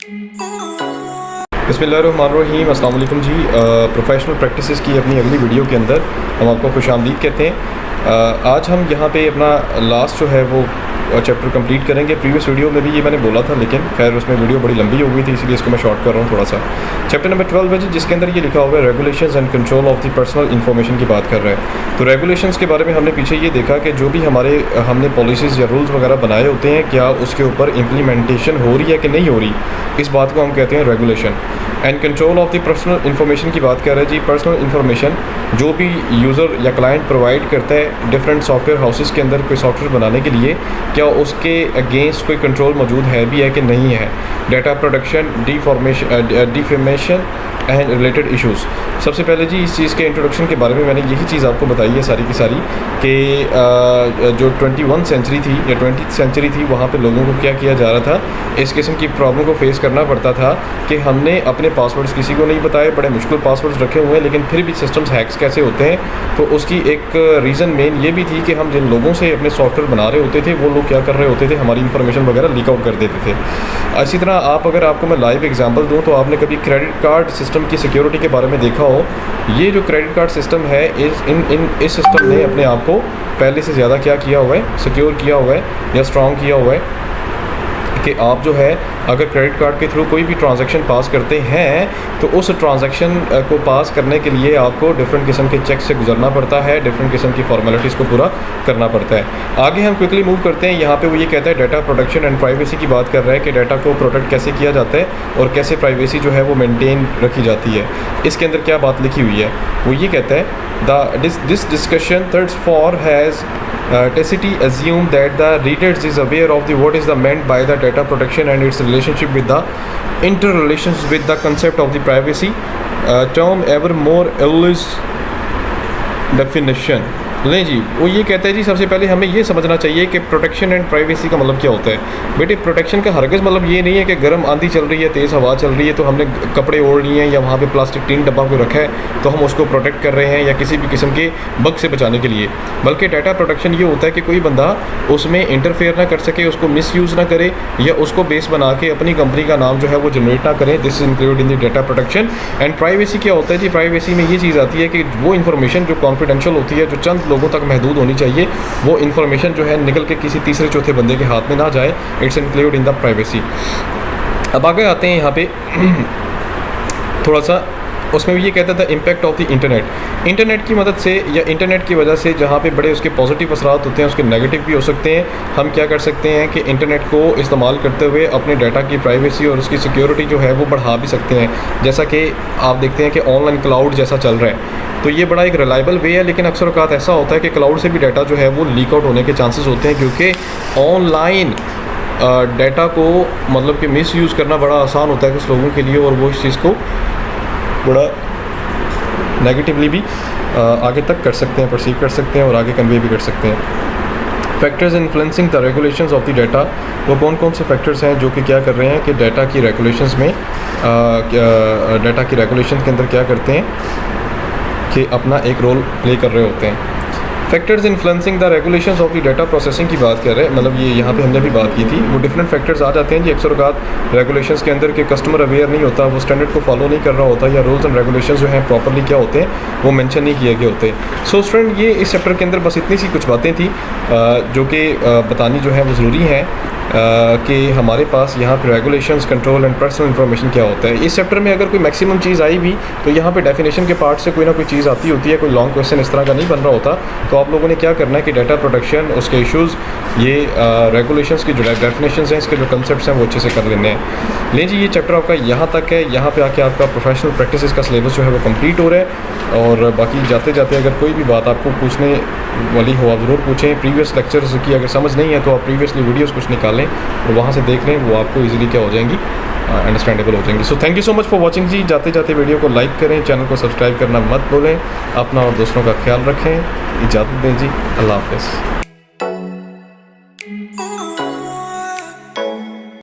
बिस्मिल्लाहिर्रहमानिर्रहीम, अस्सलाम वालेकुम जी। प्रोफेशनल प्रैक्टिसेस की अपनी अगली वीडियो के अंदर हम आपको खुशामदीद कहते हैं। आज हम यहाँ पे अपना लास्ट जो है वो चैप्टर कंप्लीट करेंगे। प्रीवियस वीडियो में भी ये मैंने बोला था, लेकिन खैर उसमें वीडियो बड़ी लंबी हो गई थी, इसलिए इसको मैं शॉर्ट कर रहा हूँ थोड़ा सा। चैप्टर नंबर 12 है जिसके अंदर ये लिखा हुआ है regulations and control of the personal information की बात कर रहे हैं। तो रेगुलेशंस के बारे में हमने पीछे ये देखा कि जो भी हमने पॉलिसीज़ या रूल्स वगैरह बनाए होते हैं, क्या उसके ऊपर इम्प्लीमेंटेशन हो रही है कि नहीं हो रही, इस बात को हम कहते हैं regulation. And control of the personal information की बात कर रहे हैं जी। पर्सनल इन्फॉर्मेशन जो भी यूज़र या क्लाइंट प्रोवाइड करता है डिफरेंट सॉफ्टवेयर हाउसेस के अंदर कोई सॉफ्टवेयर बनाने के लिए, क्या उसके अगेंस्ट कोई कंट्रोल मौजूद है भी है कि नहीं है। Data protection, defamation and related issues. सबसे पहले जी इस चीज़ के इंट्रोडक्शन के बारे में मैंने यही चीज़ आपको बताई है सारी की सारी कि जो 21 सेंचुरी थी या 20th सेंचुरी थी, वहाँ पे लोगों को क्या किया जा रहा था, इस किस्म की प्रॉब्लम को फेस करना पड़ता था कि हमने अपने पासवर्ड्स किसी को नहीं बताए, बड़े मुश्किल पासवर्ड्स रखे हुए हैं, लेकिन फिर भी सिस्टम्स हैक्स कैसे होते हैं। तो उसकी एक रीज़न मेन ये भी थी कि हम जिन लोगों से अपने सॉफ्टवेयर बना रहे होते थे वो लोग क्या कर रहे होते थे, हमारी इन्फॉर्मेशन वगैरह लीक आउट कर देते थे। इसी तरह आपको मैं लाइव एग्जांपल दूं तो आपने कभी क्रेडिट कार्ड सिस्टम की सिक्योरिटी के बारे में देखा हो। ये जो क्रेडिट कार्ड सिस्टम है, इस सिस्टम ने अपने आप को पहले से ज़्यादा क्या किया हुआ है, सिक्योर किया हुआ है या स्ट्रॉन्ग किया हुआ है कि आप जो है अगर क्रेडिट कार्ड के थ्रू कोई भी ट्रांजैक्शन पास करते हैं तो उस ट्रांजैक्शन को पास करने के लिए आपको डिफरेंट किस्म के चेक से गुजरना पड़ता है, डिफरेंट किस्म की फॉर्मेलिटीज़ को पूरा करना पड़ता है। आगे हम क्विकली मूव करते हैं। यहाँ पे वो ये कहता है डाटा प्रोटेक्शन एंड प्राइवेसी की बात कर रहा है कि डाटा को प्रोटेक्ट कैसे किया जाता है और कैसे प्राइवेसी जो है वो मेनटेन रखी जाती है। इसके अंदर क्या बात लिखी हुई है, वो ये कहता है this discussion thirds for has tacitly assume that the readers is aware of what is the meant by the data protection and its relationship with the interrelations with the concept of the privacy term ever more elusive definition। नहीं जी, वो ये कहता है जी सबसे पहले हमें ये समझना चाहिए कि प्रोटेक्शन एंड प्राइवेसी का मतलब क्या होता है। बेटे प्रोटेक्शन का हरगिज़ मतलब ये नहीं है कि गर्म आंधी चल रही है, तेज़ हवा चल रही है तो हमने कपड़े ओढ़ लिए हैं या वहाँ पे प्लास्टिक टीन डब्बा को रखा है तो हम उसको प्रोटेक्ट कर रहे हैं या किसी भी किस्म के बग से बचाने के लिए। बल्कि डाटा प्रोटेक्शन ये होता है कि कोई बंदा उसमें इंटरफेयर ना कर सके, उसको मिसयूज़ ना करे या उसको बेस बना के अपनी कंपनी का नाम जो है वो जनरेट ना करें। This is include in the data protection. And privacy क्या होता है जी, प्राइवेसी में ये चीज़ आती है कि वो इन्फॉर्मेशन जो कॉन्फिडेंशियल होती है, जो चंद लोगों तक महदूद होनी चाहिए, वो इन्फॉर्मेशन जो है निकल के किसी तीसरे चौथे बंदे के हाथ में ना जाए। It's include in the privacy. अब आगे आते हैं यहाँ पे थोड़ा सा, उसमें भी ये कहता था इम्पैक्ट ऑफ द इंटरनेट की मदद से या इंटरनेट की वजह से जहाँ पे बड़े उसके पॉजिटिव असरात होते हैं, उसके नेगेटिव भी हो सकते हैं। हम क्या कर सकते हैं कि इंटरनेट को इस्तेमाल करते हुए अपने डाटा की प्राइवेसी और उसकी सिक्योरिटी जो है वो बढ़ा भी सकते हैं। जैसा कि आप देखते हैं कि ऑनलाइन क्लाउड जैसा चल रहा है, तो ये बड़ा एक रिलायबल वे है, लेकिन अक्सर औक़ात ऐसा होता है कि क्लाउड से भी डाटा जो है वो लीक आउट होने के चांसेस होते हैं, क्योंकि ऑनलाइन डाटा को मतलब कि मिस यूज़ करना बड़ा आसान होता है कुछ लोगों के लिए, और वो इस चीज़ को बड़ा नेगेटिवली भी आगे तक कर सकते हैं, परसीव कर सकते हैं और आगे कन्वे भी कर सकते हैं। Factors influencing the regulations of the data, वो कौन कौन से फैक्टर्स हैं जो कि क्या कर रहे हैं कि डाटा की रेगुलेशंस में डाटा की रेगुलेशन के अंदर क्या करते हैं कि अपना एक रोल प्ले कर रहे होते हैं। Factors influencing the regulations of the data processing की बात कर रहे हैं, मतलब ये यहाँ पे हमने भी बात की थी। वो डिफरेंट फैक्टर्स आ जाते हैं जी अक्सर औक़ात रेगुलेशंस के अंदर कि कस्टमर अवेयर नहीं होता, वो स्टैंडर्ड को फॉलो नहीं कर रहा होता, या रूल्स एंड रेगुलेशंस जो हैं प्रॉपर्ली क्या होते हैं वो मेंशन नहीं किए गए होते। सो स्टूडेंट, ये इस चैप्टर के अंदर बस इतनी सी कुछ बातें थी जो कि बतानी जो है वो ज़रूरी है कि हमारे पास यहाँ पे regulations, control and personal information क्या होता है। इस चैप्टर में अगर कोई मैक्सिमम चीज़ आई भी तो यहाँ पे डेफिनेशन के पार्ट से कोई ना कोई चीज़ आती होती है, कोई लॉन्ग क्वेश्चन इस तरह का नहीं बन रहा होता। तो आप लोगों ने क्या करना है कि डाटा प्रोटेक्शन, उसके इश्यूज़, ये रेगुलेशंस की जो डेफिनेशंस हैं, इसके जो कंसेप्ट्स हैं वो अच्छे से कर लेने हैं। लें जी, ये चैप्टर आपका यहाँ तक है। यहाँ पे आके आपका प्रोफेशनल प्रैक्टिस का सिलेबस जो है वो कंप्लीट हो रहा है। और बाकी जाते जाते अगर कोई भी बात आपको पूछने वाली हो आप ज़रूर पूछें। प्रीवियस लेक्चर्स की अगर समझ नहीं है तो आप प्रीवियसली वीडियोज़ कुछ निकालें और वहाँ से देख लें, वो आपको ईजिली क्या हो जाएंगी, अंडरस्टैंडेबल हो जाएंगी। So thank you so much for watching जी। जाते जाते वीडियो को लाइक करें, चैनल को सब्सक्राइब करना मत भूलें, अपना और दोस्तों का ख्याल रखें। इजाज़त दें जी, अल्लाह हाफ़िज़।